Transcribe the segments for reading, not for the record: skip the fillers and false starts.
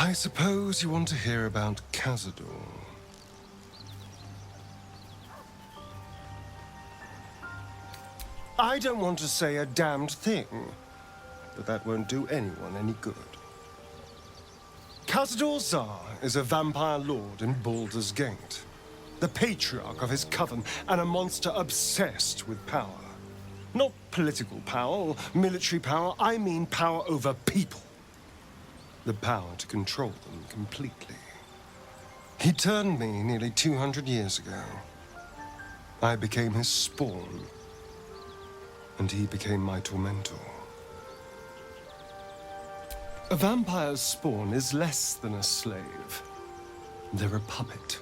I suppose you want to hear about Cazador. I don't want to say a damned thing, but that won't do anyone any good. Cazador Szar is a vampire lord in Baldur's Gate, the patriarch of his coven, and a monster obsessed with power. Not political power or military power, I mean power over people. The power to control them completely. He turned me nearly 200 years ago. I became his spawn, and he became my tormentor. A vampire's spawn is less than a slave. They're a puppet.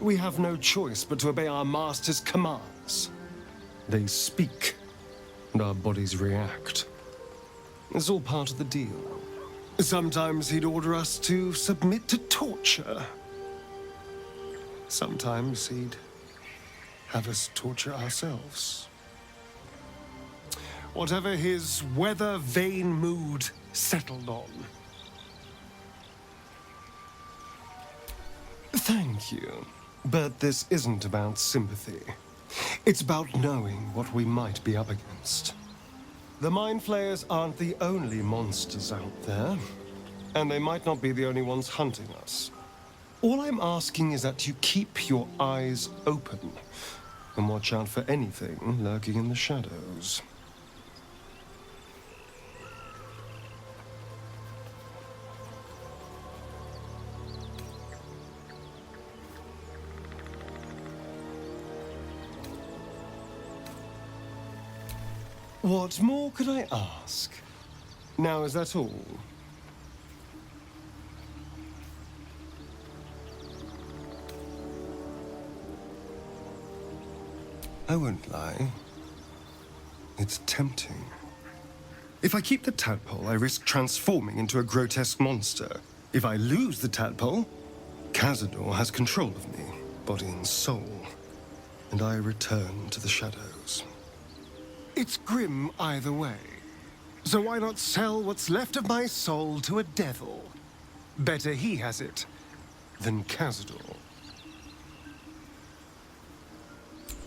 We have no choice but to obey our master's commands. They speak, and our bodies react. It's all part of the deal. Sometimes he'd order us to submit to torture. Sometimes he'd have us torture ourselves. Whatever his weather-vane mood settled on. Thank you, but this isn't about sympathy. It's about knowing what we might be up against. The Mind Flayers aren't the only monsters out there, and they might not be the only ones hunting us. All I'm asking is that you keep your eyes open and watch out for anything lurking in the shadows. What more could I ask? Now, is that all? I won't lie. It's tempting. If I keep the tadpole, I risk transforming into a grotesque monster. If I lose the tadpole, Cazador has control of me, body and soul, and I return to the shadows. It's grim either way. So why not sell what's left of my soul to a devil? Better he has it than Cazador.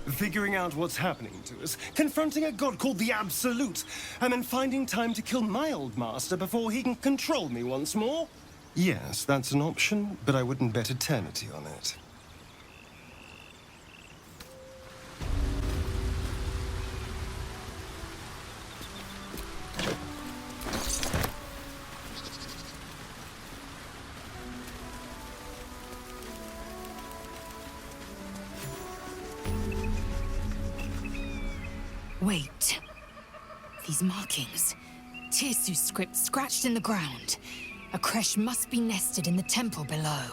Figuring out what's happening to us, confronting a god called the Absolute, and then finding time to kill my old master before he can control me once more? Yes, that's an option, but I wouldn't bet eternity on it. Wait. These markings. Tirsu's script scratched in the ground. A creche must be nested in the temple below.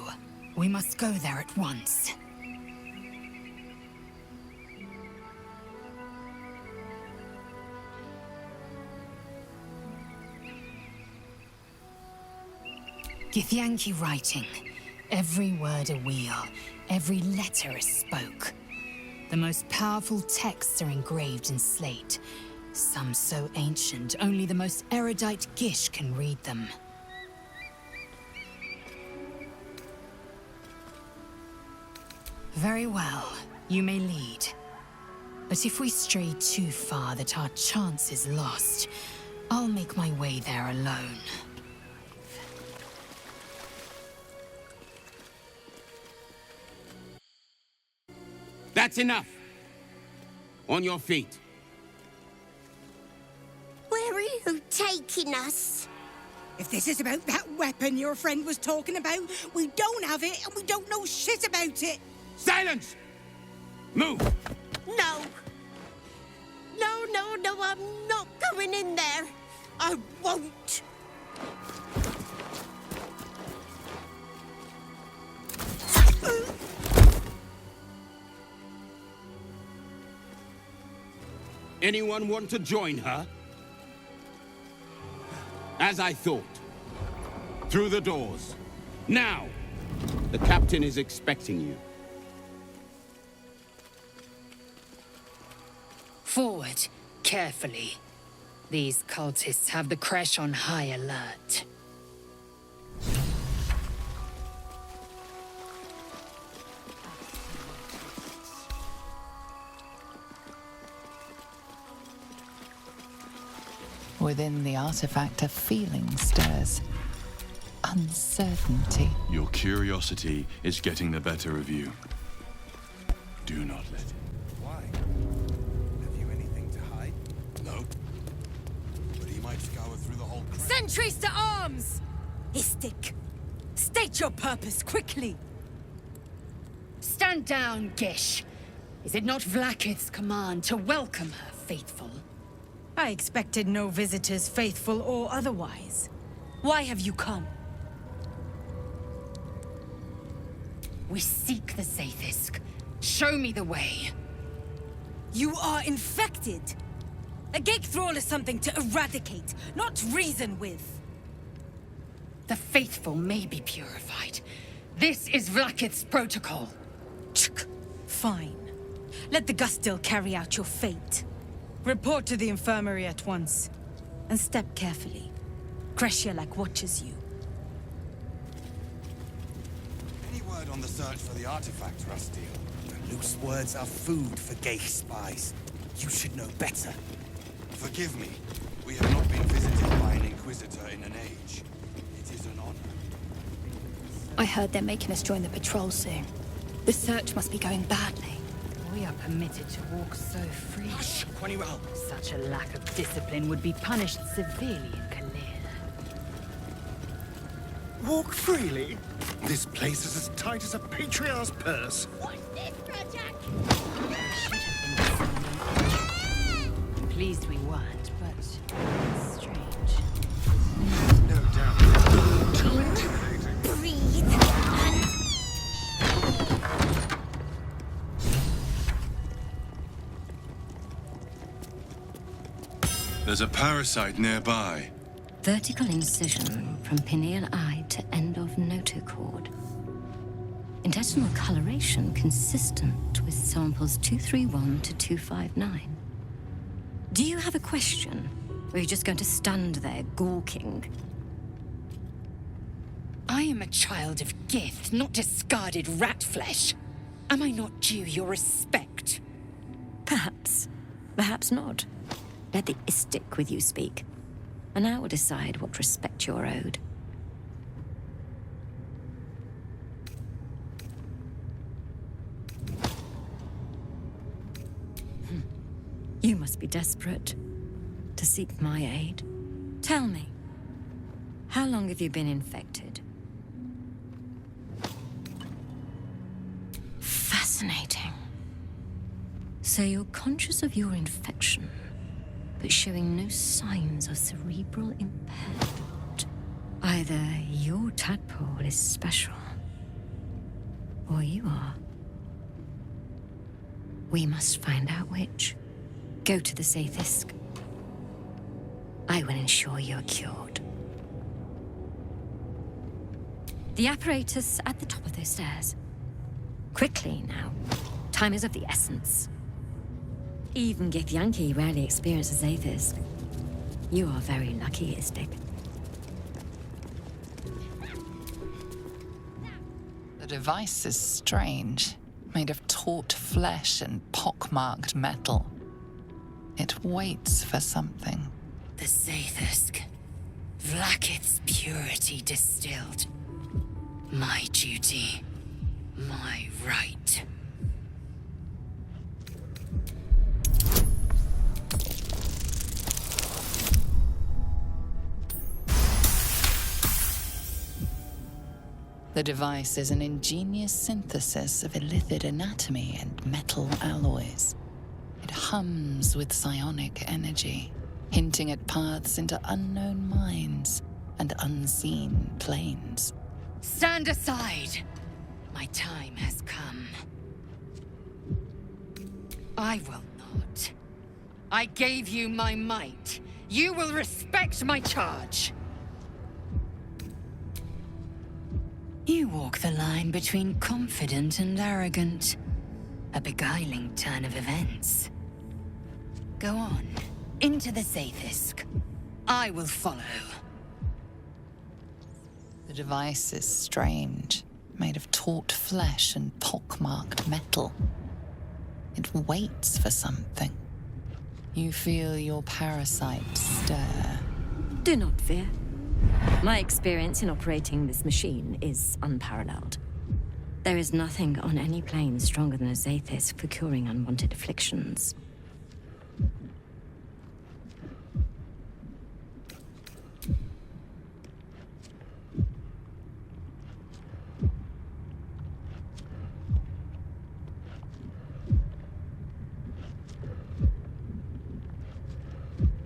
We must go there at once. Githyanki writing. Every word a wheel, every letter a spoke. The most powerful texts are engraved in slate. Some so ancient, only the most erudite Gish can read them. Very well, you may lead. But if we stray too far that our chance is lost, I'll make my way there alone. That's enough! On your feet. Where are you taking us? If this is about that weapon your friend was talking about, we don't have it and we don't know shit about it! Silence! Move! No! No, I'm not going in there! I won't! Anyone want to join her? As I thought. Through the doors. Now! The captain is expecting you. Forward, carefully. These cultists have the creche on high alert. Within the artifact, a feeling stirs. Uncertainty. Your curiosity is getting the better of you. Do not let it. Why? Have you anything to hide? No. But he might scour through the whole... Sentries to arms! Istik, state your purpose quickly. Stand down, Gish. Is it not Vlakith's command to welcome her faithful? I expected no visitors, faithful or otherwise. Why have you come? We seek the Sathisk. Show me the way. You are infected. A gate thrall is something to eradicate, not reason with. The faithful may be purified. This is Vlakith's protocol. Fine. Let the Gustil carry out your fate. Report to the infirmary at once. And step carefully. Kreshia watches you. Any word on the search for the artifact, Rustiel? The loose words are food for gay spies. You should know better. Forgive me. We have not been visited by an Inquisitor in an age. It is an honor. I heard they're making us join the patrol soon. The search must be going badly. We are permitted to walk so freely. Hush, Quanywell. Such a lack of discipline would be punished severely in Kalir. Walk freely? This place is as tight as a patriarch's purse. What's this, Project? Pleased we weren't, but strange. No doubt. Too intimidating. Breathe and... There's a parasite nearby. Vertical incision from pineal eye to end of notochord. Intestinal coloration consistent with samples 231 to 259. Do you have a question? Or are you just going to stand there gawking? I am a child of Gith, not discarded rat flesh. Am I not due your respect? Perhaps. Perhaps not. Let the Istik with you speak, and I will decide what respect you're owed. You must be desperate to seek my aid. Tell me, how long have you been infected? Fascinating. So you're conscious of your infection, but showing no signs of cerebral impairment. Either your tadpole is special, or you are. We must find out which. Go to the Sathisk. I will ensure you're cured. The apparatus at the top of those stairs. Quickly now. Time is of the essence. Even Githyanki rarely experiences Athis. You are very lucky, Istik. The device is strange, made of taut flesh and pockmarked metal. It waits for something. The Sathisk. Vlakith's purity distilled. My duty. My right. The device is an ingenious synthesis of illithid anatomy and metal alloys. It hums with psionic energy, hinting at paths into unknown minds and unseen planes. Stand aside! My time has come. I will not. I gave you my might. You will respect my charge. You walk the line between confident and arrogant. A beguiling turn of events. Go on, into the Sathisk. I will follow. The device is strange, made of taut flesh and pockmarked metal. It waits for something. You feel your parasite stir. Do not fear. My experience in operating this machine is unparalleled. There is nothing on any plane stronger than a Zaithis for curing unwanted afflictions.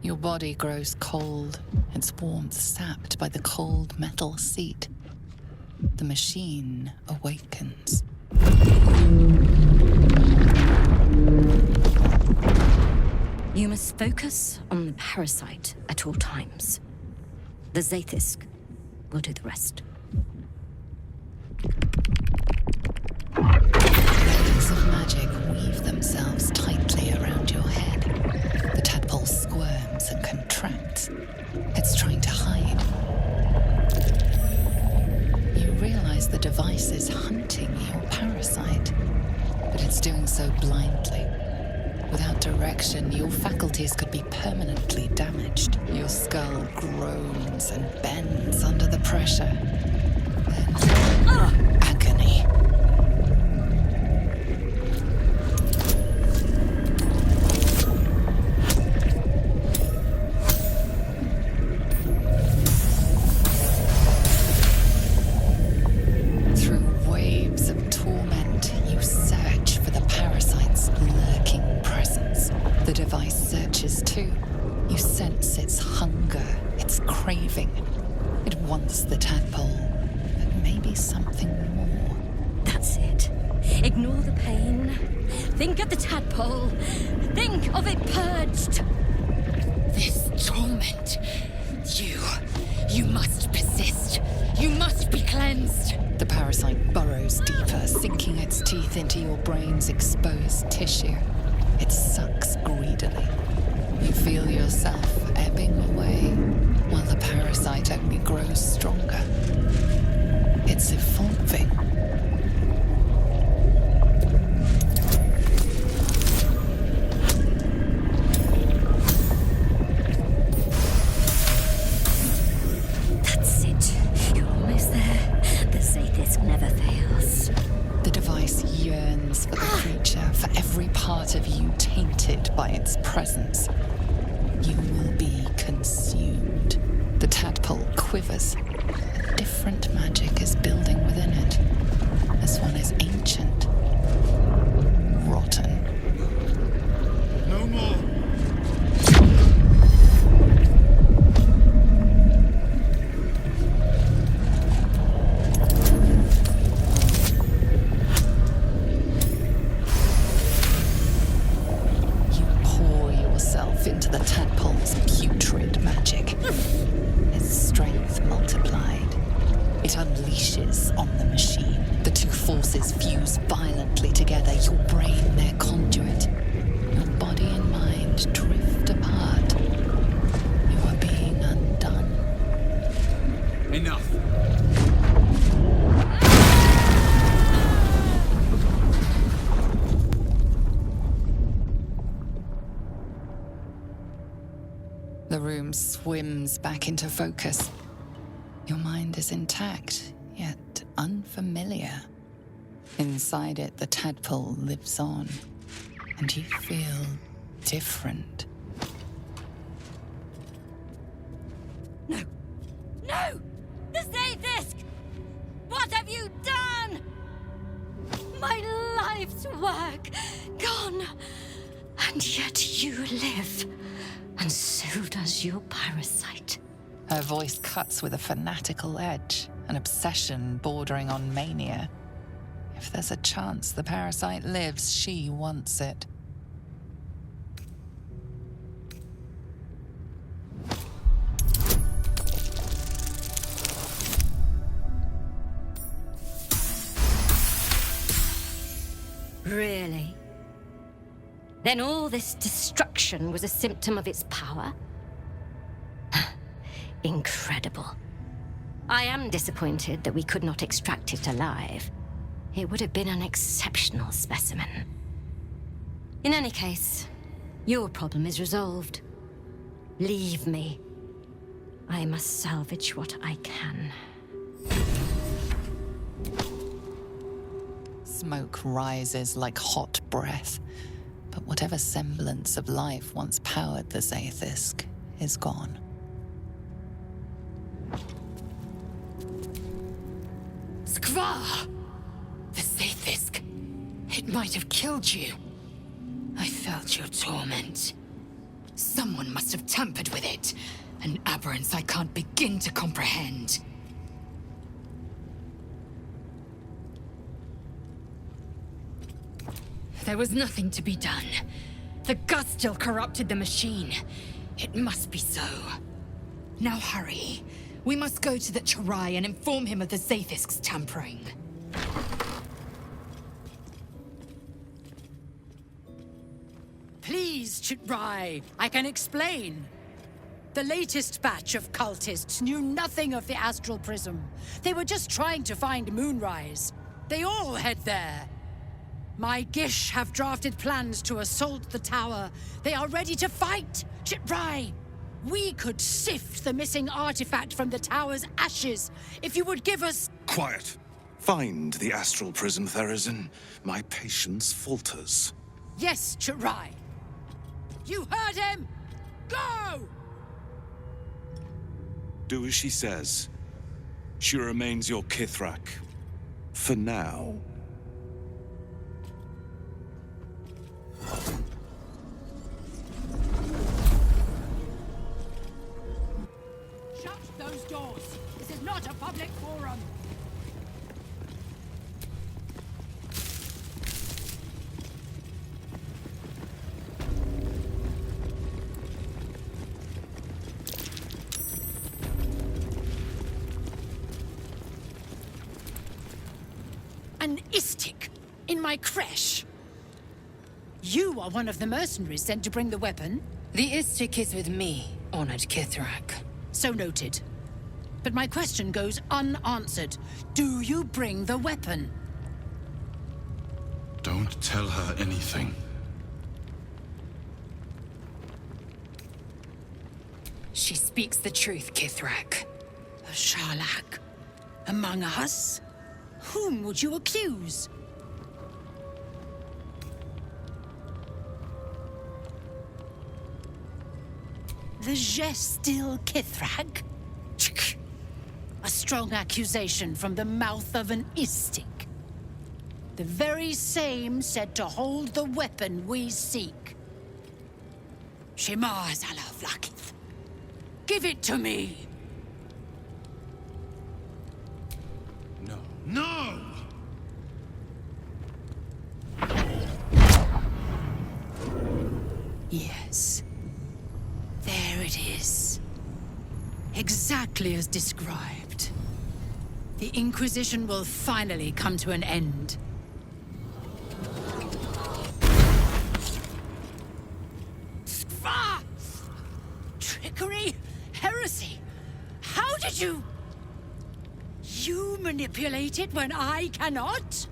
Your body grows cold, its warmth sapped by the cold metal seat. The machine awakens. You must focus on the parasite at all times. The Zaithis will do the rest. Layers of magic weave themselves tightly around your head. The tadpole squirms and contracts. It's trying to hide. You realize the device is hunting your parasite, but it's doing so blindly. Without direction, your faculties could be permanently damaged. Your skull groans and bends under the pressure. Then, agony. The tadpole, but maybe something more. That's it. Ignore the pain. Think of the tadpole. Think of it purged. This torment. You must persist. You must be cleansed. The parasite burrows deeper, sinking its teeth into your brain's exposed tissue. It sucks greedily. You feel yourself ebbing away, while the parasite only grows stronger. It's evolving. That's it. You're almost there. The Zaithis never fails. The device yearns for the creature, for every part of you tainted by its presence. You will be consumed. The tadpole quivers. A different magic is building within it. This one is ancient. Rotten. No more! Into the tadpole's putrid magic. Its strength multiplied. It unleashes on the machine. The two forces fuse violently together, your brain their conduit. Your body and mind drift apart. You are being undone. Enough. The room swims back into focus. Your mind is intact, yet unfamiliar. Inside it, the tadpole lives on, and you feel different. No! No! The Zaithis! What have you done? My life's work gone, and yet you live. And so does your parasite. Her voice cuts with a fanatical edge, an obsession bordering on mania. If there's a chance the parasite lives, she wants it. Really? Then all this destruction was a symptom of its power? Incredible. I am disappointed that we could not extract it alive. It would have been an exceptional specimen. In any case, Your problem is resolved. Leave me. I must salvage what I can. Smoke rises like hot breath, but whatever semblance of life once powered the Zaithisk is gone. Skvar! The Zaithisk. It might have killed you. I felt your torment. Someone must have tampered with it. An aberrance I can't begin to comprehend. There was nothing to be done. The gust still corrupted the machine. It must be so. Now hurry. We must go to the Chirai and inform him of the Zaithisk's tampering. Please, Chirai, I can explain. The latest batch of cultists knew nothing of the astral prism. They were just trying to find Moonrise. They all head there. My Gish have drafted plans to assault the tower. They are ready to fight, Chirai. We could sift the missing artifact from the tower's ashes if you would give us... Quiet. Find the astral prism, Therazin. My patience falters. Yes, Chirai. You heard him! Go! Do as she says. She remains your Kithrak. For now. Shut those doors! This is not a public forum! An Istik in my creche. You are one of the mercenaries sent to bring the weapon. The Istik is with me, honored Kithrak. So noted. But my question goes unanswered. Do you bring the weapon? Don't tell her anything. She speaks the truth, Kithrak. A Sharlak? Among us? Whom would you accuse? The Gestil Kithrak? A strong accusation from the mouth of an Istik. The very same said to hold the weapon we seek. Shema Zalavlakith. Give it to me! No. No! Yes. There it is. Exactly as described. The Inquisition will finally come to an end. Skva! Trickery? Heresy? How did you... You manipulate it when I cannot?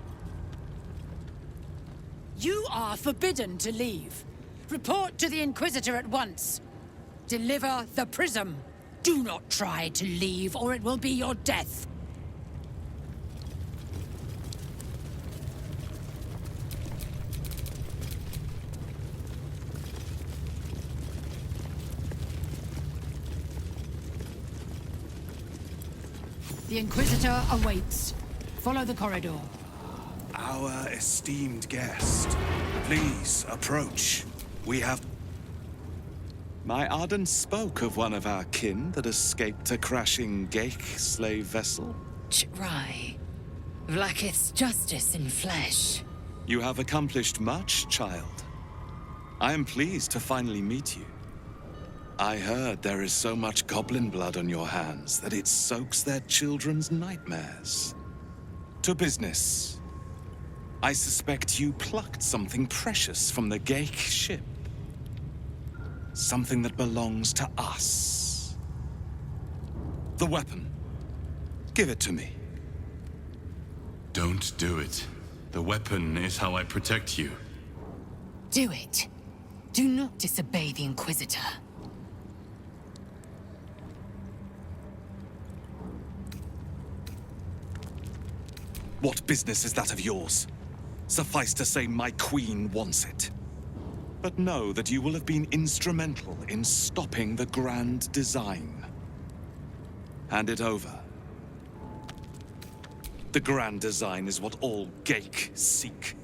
You are forbidden to leave. Report to the Inquisitor at once. Deliver the prism. Do not try to leave, or it will be your death. The Inquisitor awaits. Follow the corridor. Our esteemed guest. Please, approach. We have... My Arden spoke of one of our kin that escaped a crashing Geich slave vessel. Chirai. Vlakith's justice in flesh. You have accomplished much, child. I am pleased to finally meet you. I heard there is so much goblin blood on your hands that it soaks their children's nightmares. To business. I suspect you plucked something precious from the Geich ship. Something that belongs to us. The weapon. Give it to me. Don't do it. The weapon is how I protect you. Do it. Do not disobey the Inquisitor. What business is that of yours? Suffice to say, my queen wants it. But know that you will have been instrumental in stopping the grand design. Hand it over. The grand design is what all Geik seek.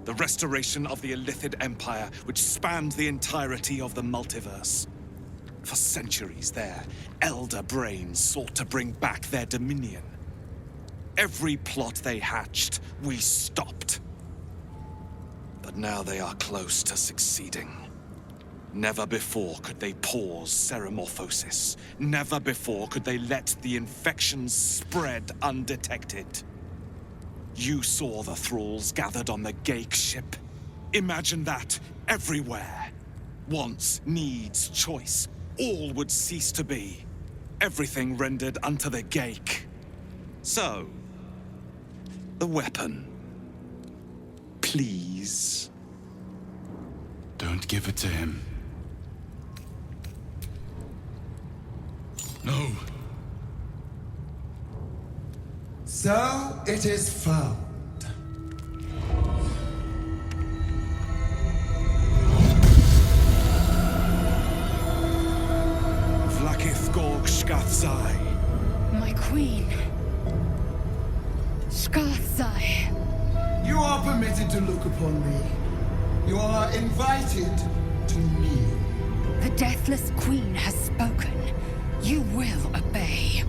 The restoration of the Illithid Empire, which spanned the entirety of the multiverse. For centuries, their elder brains sought to bring back their dominion. Every plot they hatched, we stopped. But now they are close to succeeding. Never before could they pause ceremorphosis. Never before could they let the infections spread undetected. You saw the thralls gathered on the Geik ship. Imagine that everywhere. Wants, needs, choice, all would cease to be. Everything rendered unto the Geik. So, the weapon. Please. Don't give it to him. No. So it is found. Vlakith Gorg Shkathzai. My queen. Shkathzai. You are permitted to look upon me. You are invited to kneel. The Deathless Queen has spoken. You will obey.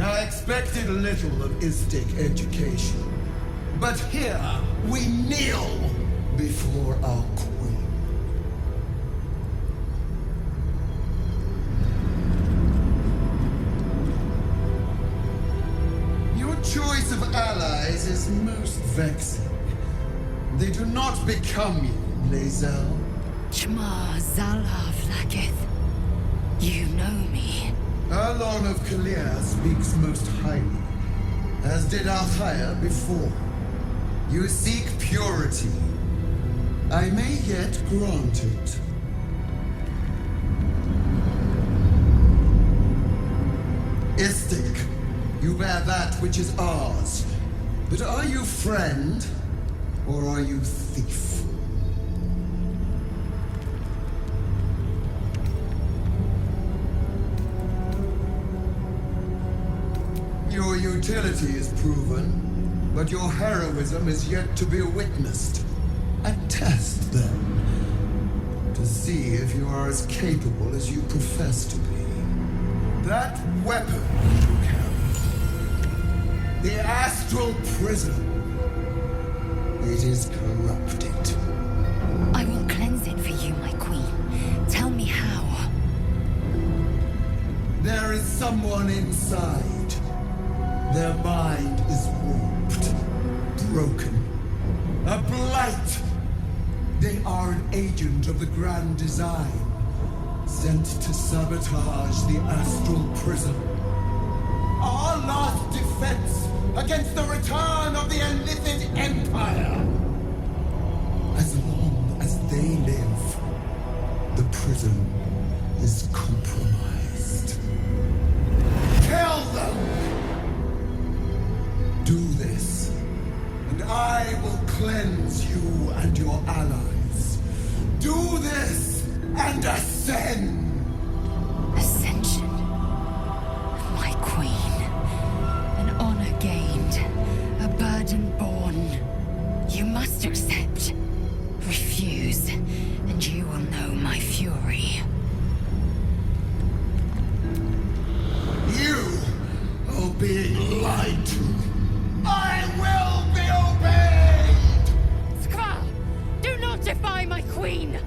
I expected little of Istic education, but here we kneel before our queen. Your choice of allies is most vexing. They do not become you, Lae'zel. Chma Zala Vlakith. You know me. Arlon of Kalir speaks most highly, as did Althaya before. You seek purity. I may yet grant it. Istic, you bear that which is ours. But are you friend, or are you thief? Your utility is proven, but your heroism is yet to be witnessed. And test them, to see if you are as capable as you profess to be. That weapon you carry, the astral prism, it is corrupted. I will cleanse it for you, my queen. Tell me how. There is someone inside. Their mind is warped, broken, a blight. They are an agent of the grand design, sent to sabotage the astral prism. Our last defense against the return of the Illithid Empire. As long as they live, the prism is compromised. Kill them! Do this, and I will cleanse you and your allies. Do this, and ascend! Ascension. My queen. An honor gained. A burden borne. You must accept. Refuse, and you will know my fury. You are being lied to. I will be obeyed! Skval! Do not defy my queen!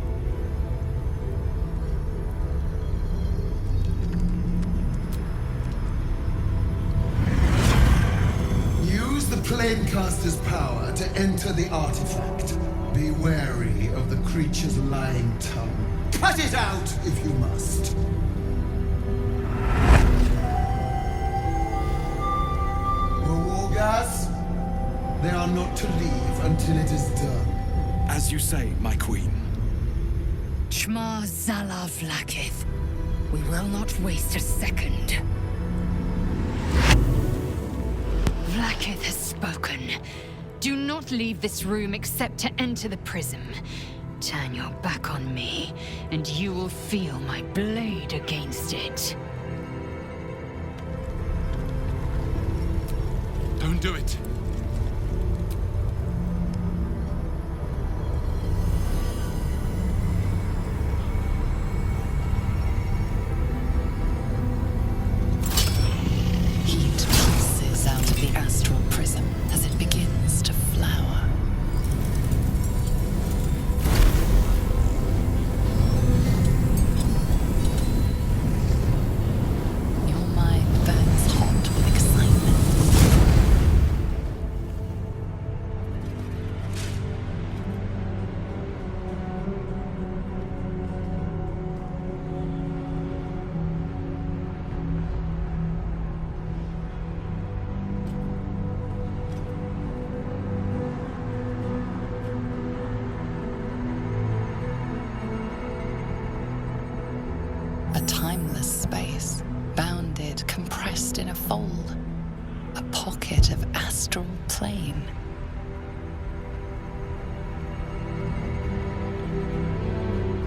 Use the Planecaster's power to enter the artifact. Be wary of the creature's lying tongue. Cut it out if you must. are not to leave until it is done. As you say, my queen. Shma Zala Vlakith. We will not waste a second. Vlakith has spoken. Do not leave this room except to enter the prism. Turn your back on me, and you will feel my blade against it. Don't do it. Heat pulses out of the astral prism as it begins to flower. Your mind burns hot with excitement. A timeless space, bounded, compressed in a fold. A pocket of astral plane.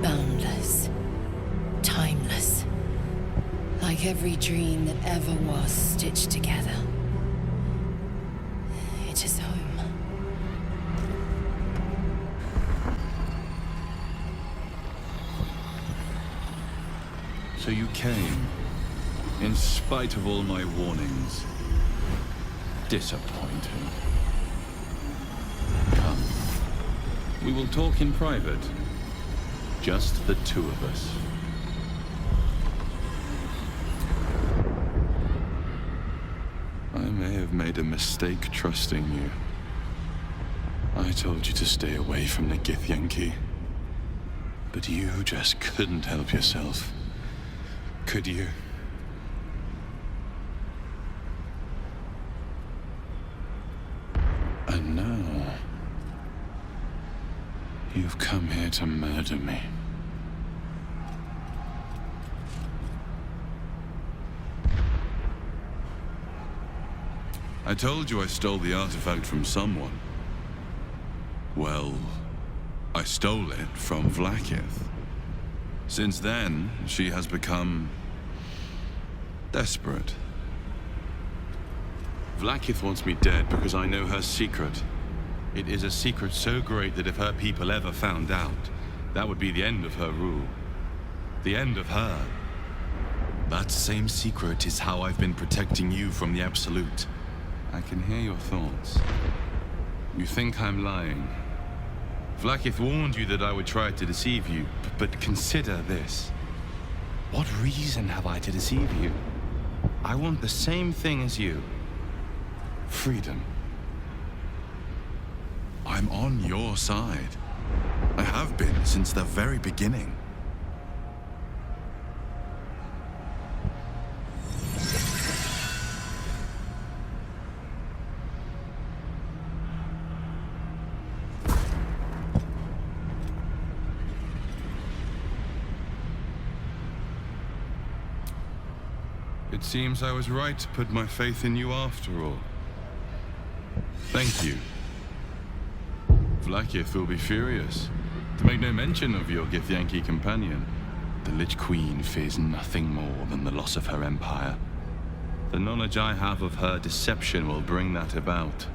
Boundless. Timeless. Like every dream that ever was stitched together. It is home. So you came, in spite of all my warnings. Disappointing. Come. We will talk in private. Just the two of us. I may have made a mistake trusting you. I told you to stay away from the Githyanki. But you just couldn't help yourself. Could you? And now, you've come here to murder me. I told you I stole the artifact from someone. Well, I stole it from Vlakith. Since then, she has become desperate. Vlakith wants me dead because I know her secret. It is a secret so great that if her people ever found out, that would be the end of her rule. The end of her. That same secret is how I've been protecting you from the Absolute. I can hear your thoughts. You think I'm lying. Vlakith warned you that I would try to deceive you, but consider this. What reason have I to deceive you? I want the same thing as you. Freedom. I'm on your side. I have been since the very beginning. It seems I was right to put my faith in you after all. Thank you. Vlakith will be furious, to make no mention of your Githyanki companion. The Lich Queen fears nothing more than the loss of her empire. The knowledge I have of her deception will bring that about.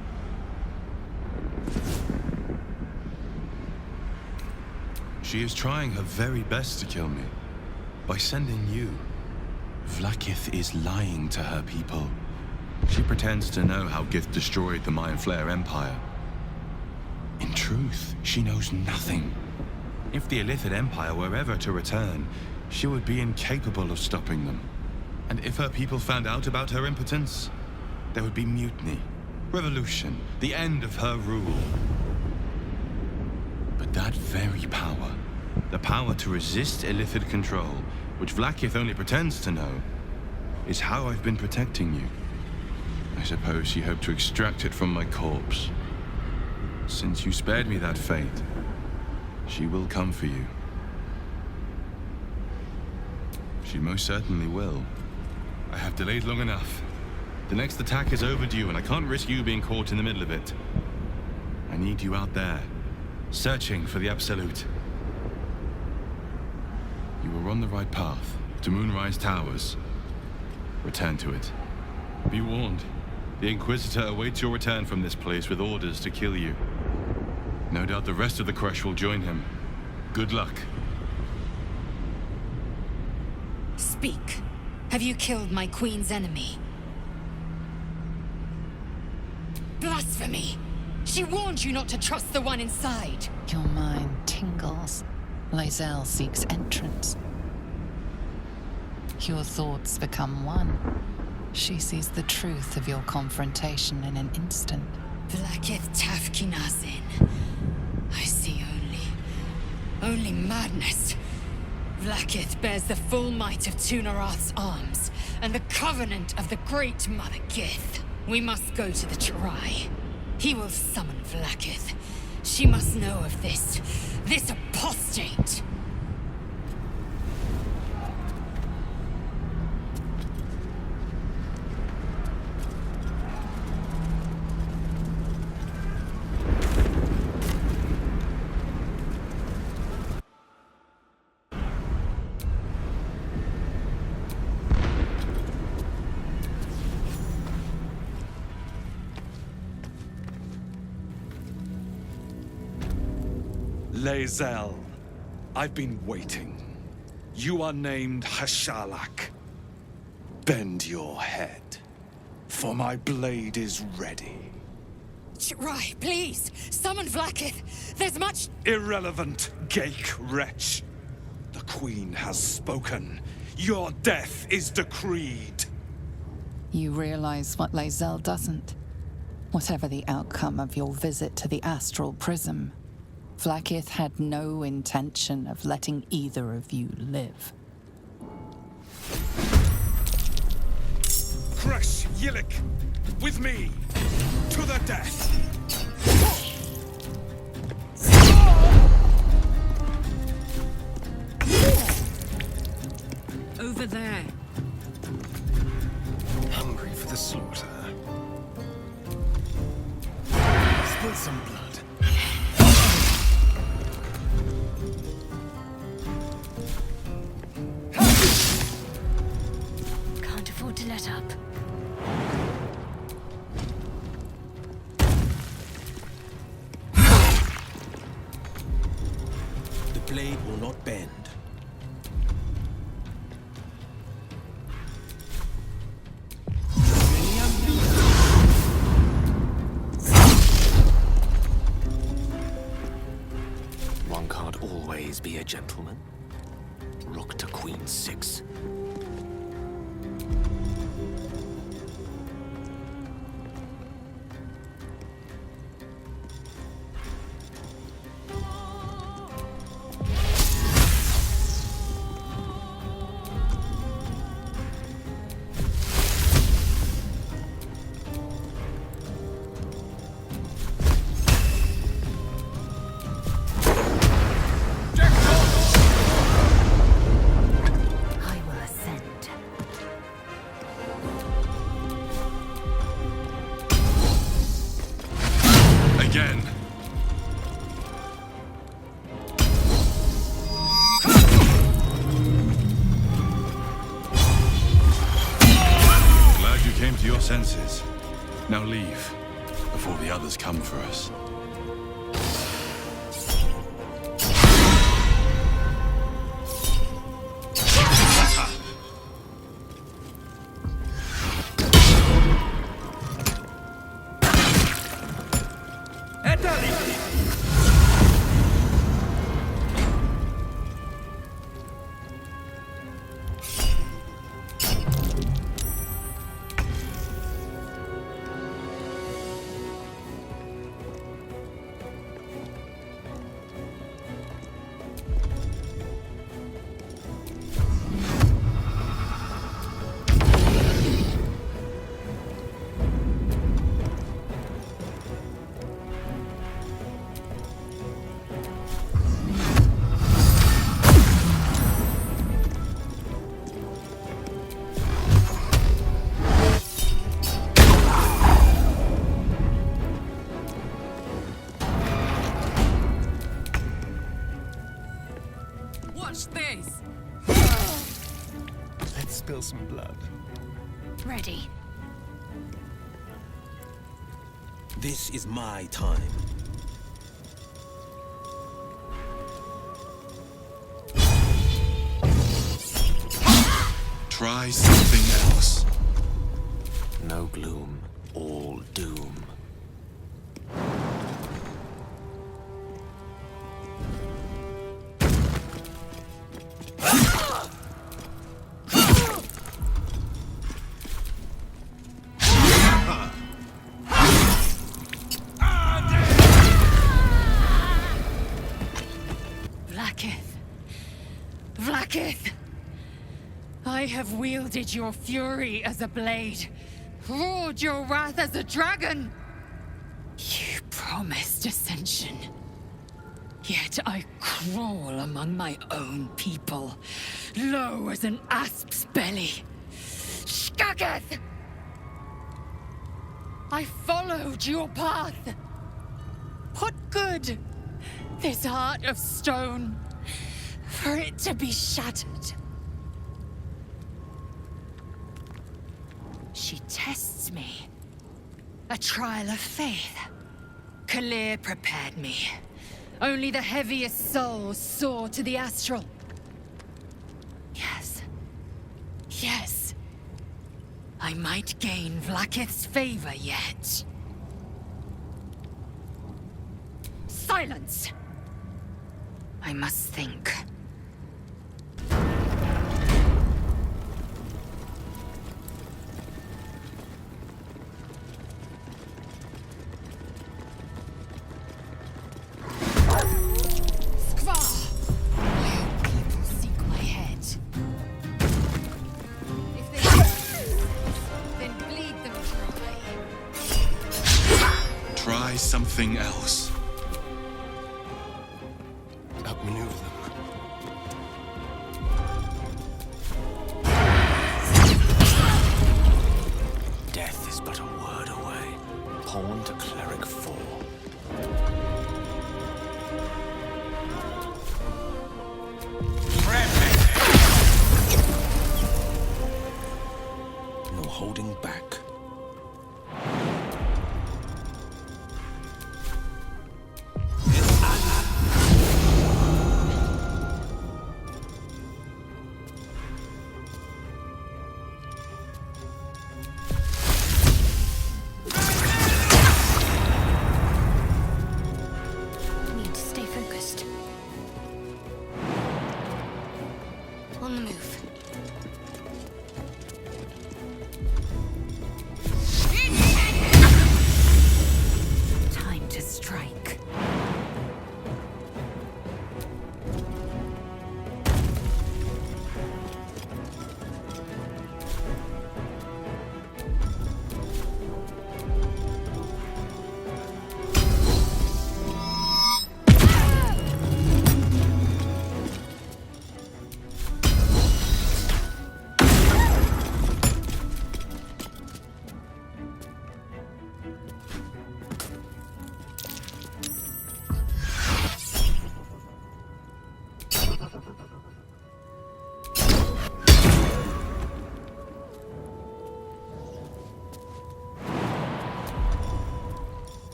She is trying her very best to kill me, by sending you. Vlakith is lying to her people. She pretends to know how Gith destroyed the Mind Flayer Empire. In truth, she knows nothing. If the Illithid Empire were ever to return, she would be incapable of stopping them. And if her people found out about her impotence, there would be mutiny, revolution, the end of her rule. But that very power, the power to resist Illithid control, which Vlakith only pretends to know, is how I've been protecting you. I suppose she hoped to extract it from my corpse. Since you spared me that fate, she will come for you. She most certainly will. I have delayed long enough. The next attack is overdue, and I can't risk you being caught in the middle of it. I need you out there, searching for the Absolute. You were on the right path, to Moonrise Towers. Return to it. Be warned, the Inquisitor awaits your return from this place with orders to kill you. No doubt the rest of the Crush will join him. Good luck. Speak. Have you killed my queen's enemy? Blasphemy! She warned you not to trust the one inside. Your mind tingles. Lae'zel seeks entrance. Your thoughts become one. She sees the truth of your confrontation in an instant. Vlaakith Tafkinazin. I see only madness. Vlaakith bears the full might of Tunarath's arms, and the covenant of the Great Mother Gith. We must go to the Chirai. He will summon Vlaakith. She must know of this apostate. Lae'zel, I've been waiting. You are named Hashalak. Bend your head, for my blade is ready. Chirai, please! Summon Vlaakith! There's much— Irrelevant, Geik wretch. The Queen has spoken. Your death is decreed. You realize what Lae'zel doesn't. Whatever the outcome of your visit to the astral prism, Vlaakith had no intention of letting either of you live. Crush Yillik! With me! To the death! Over there. Hungry for the slaughter. Spill some blood. Can't afford to let up. The blade will not bend. One can't always be a gentleman. Rook to Queen 6. Senses. Now leave, before the others come for us. Let's spill some blood. Ready. This is my time. Try something else. No gloom, all doom. Vlaakith! I have wielded your fury as a blade, roared your wrath as a dragon. You promised ascension. Yet I crawl among my own people, low as an asp's belly. Skaketh! I followed your path. What good? This heart of stone, for it to be shattered. She tests me. A trial of faith. Kalir prepared me. Only the heaviest souls soar to the astral. Yes. Yes. I might gain Vlaakith's favor yet. Silence! I must think. Something else. Outmaneuver them. Death is but a word away. Pawn to cleric 4. No holding back.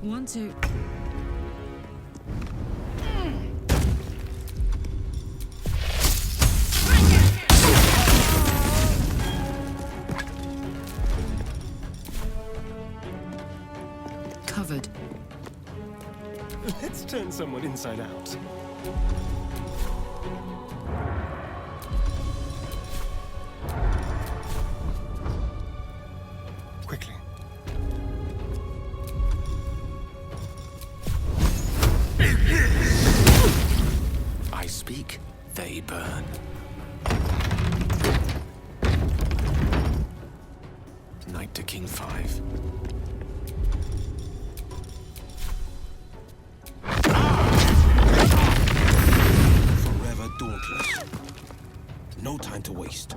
Want to... Covered. Let's turn someone inside out. Quickly. speak, they burn. Knight to King 5. Forever dauntless. No time to waste.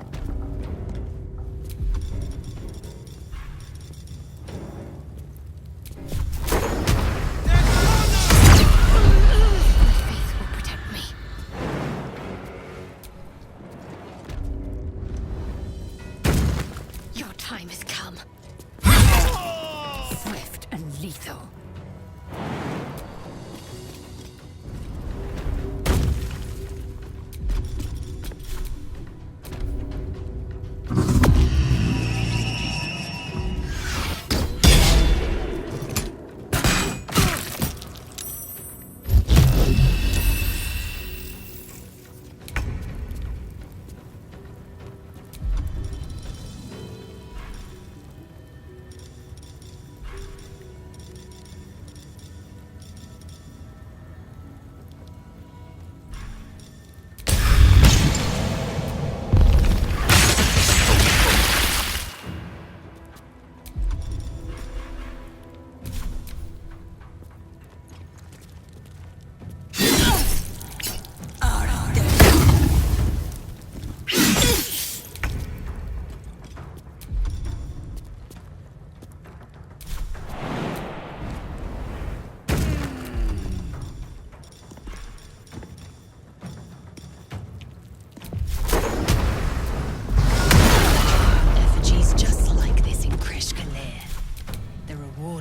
Time has come. Swift and lethal.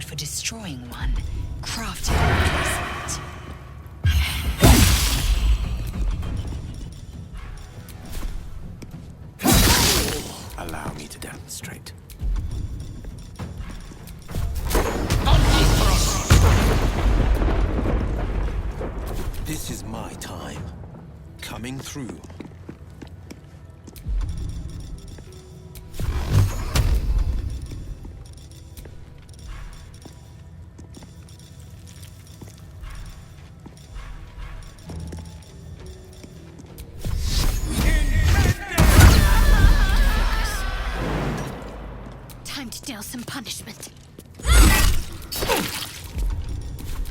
For destroying one, crafted a replacement. Allow me to demonstrate. This is my time. Coming through. Time to deal some punishment.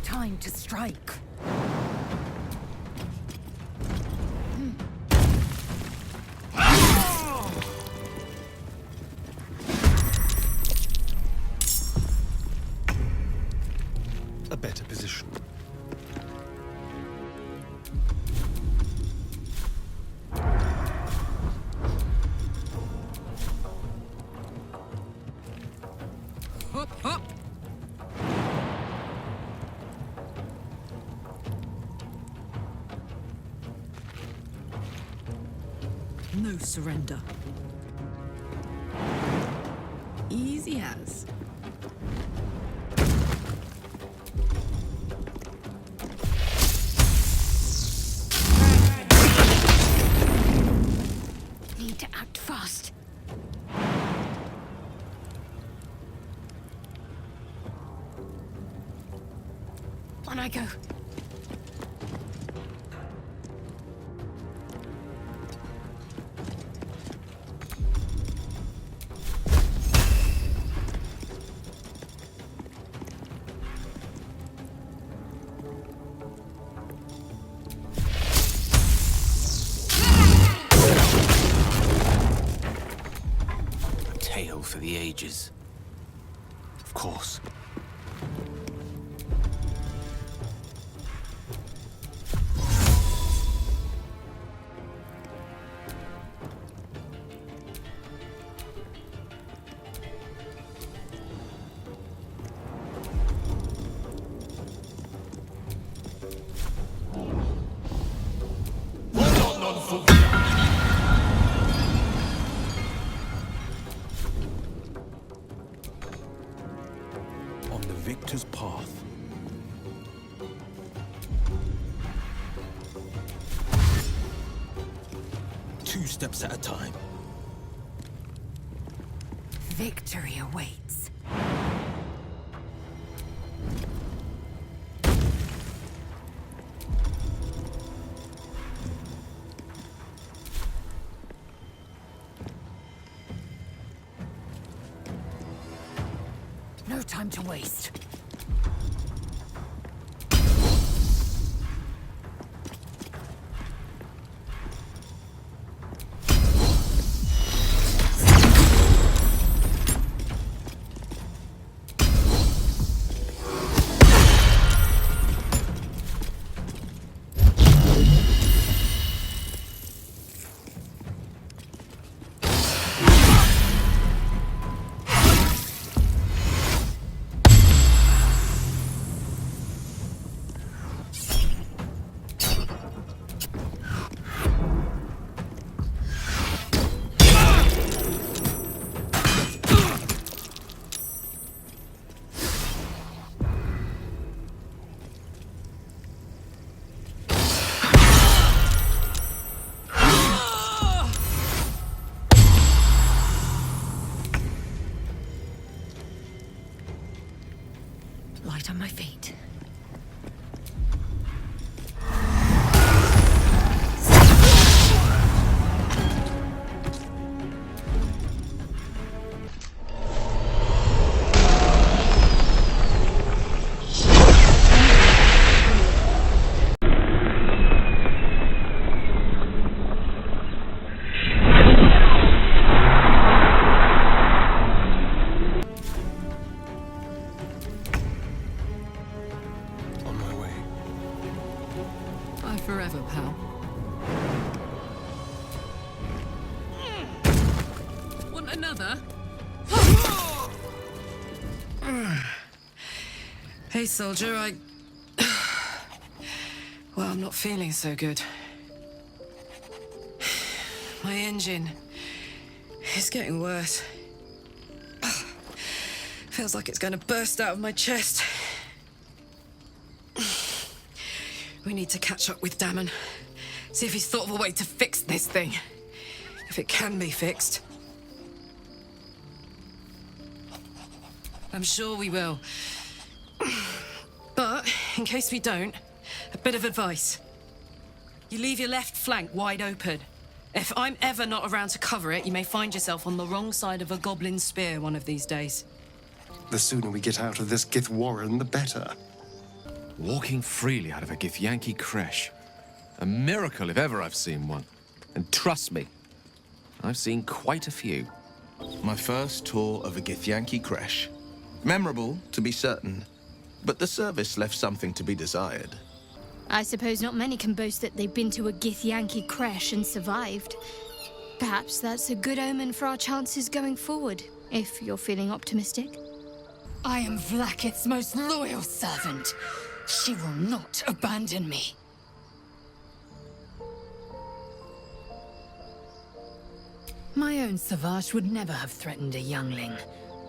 Time to strike. A better position. Hop, hop. No surrender. Easy as. Need to act fast. On I go. A tale for the ages. Of course. On the victor's path. Two steps at a time. Victory awaits. time to waste. Light on my feet. Forever, pal. Want another? Hey, soldier, well, I'm not feeling so good. My engine is getting worse. Feels like it's going to burst out of my chest. We need to catch up with Damon. See if he's thought of a way to fix this thing. If it can be fixed. I'm sure we will. But, in case we don't, a bit of advice. You leave your left flank wide open. If I'm ever not around to cover it, you may find yourself on the wrong side of a goblin spear one of these days. The sooner we get out of this Gith warren, the better. Walking freely out of a Githyanki creche. A miracle if ever I've seen one. And trust me, I've seen quite a few. My first tour of a Githyanki creche. Memorable, to be certain, but the service left something to be desired. I suppose not many can boast that they've been to a Githyanki creche and survived. Perhaps that's a good omen for our chances going forward, if you're feeling optimistic. I am Vlaakith's most loyal servant. She will not abandon me. My own Savage would never have threatened a youngling.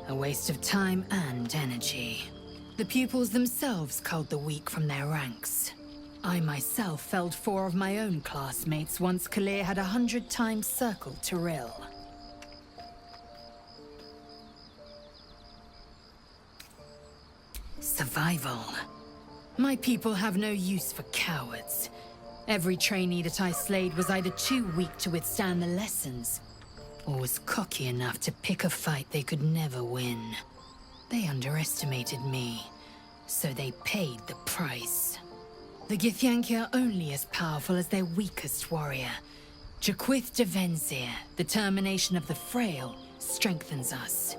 A waste of time and energy. The pupils themselves culled the weak from their ranks. I myself felled 4 of my own classmates once Kalir had 100 times circled Tyrell. Survival. My people have no use for cowards. Every trainee that I slayed was either too weak to withstand the lessons, or was cocky enough to pick a fight they could never win. They underestimated me, so they paid the price. The Githyanki are only as powerful as their weakest warrior. Jaquith de Venzir, the termination of the frail, strengthens us.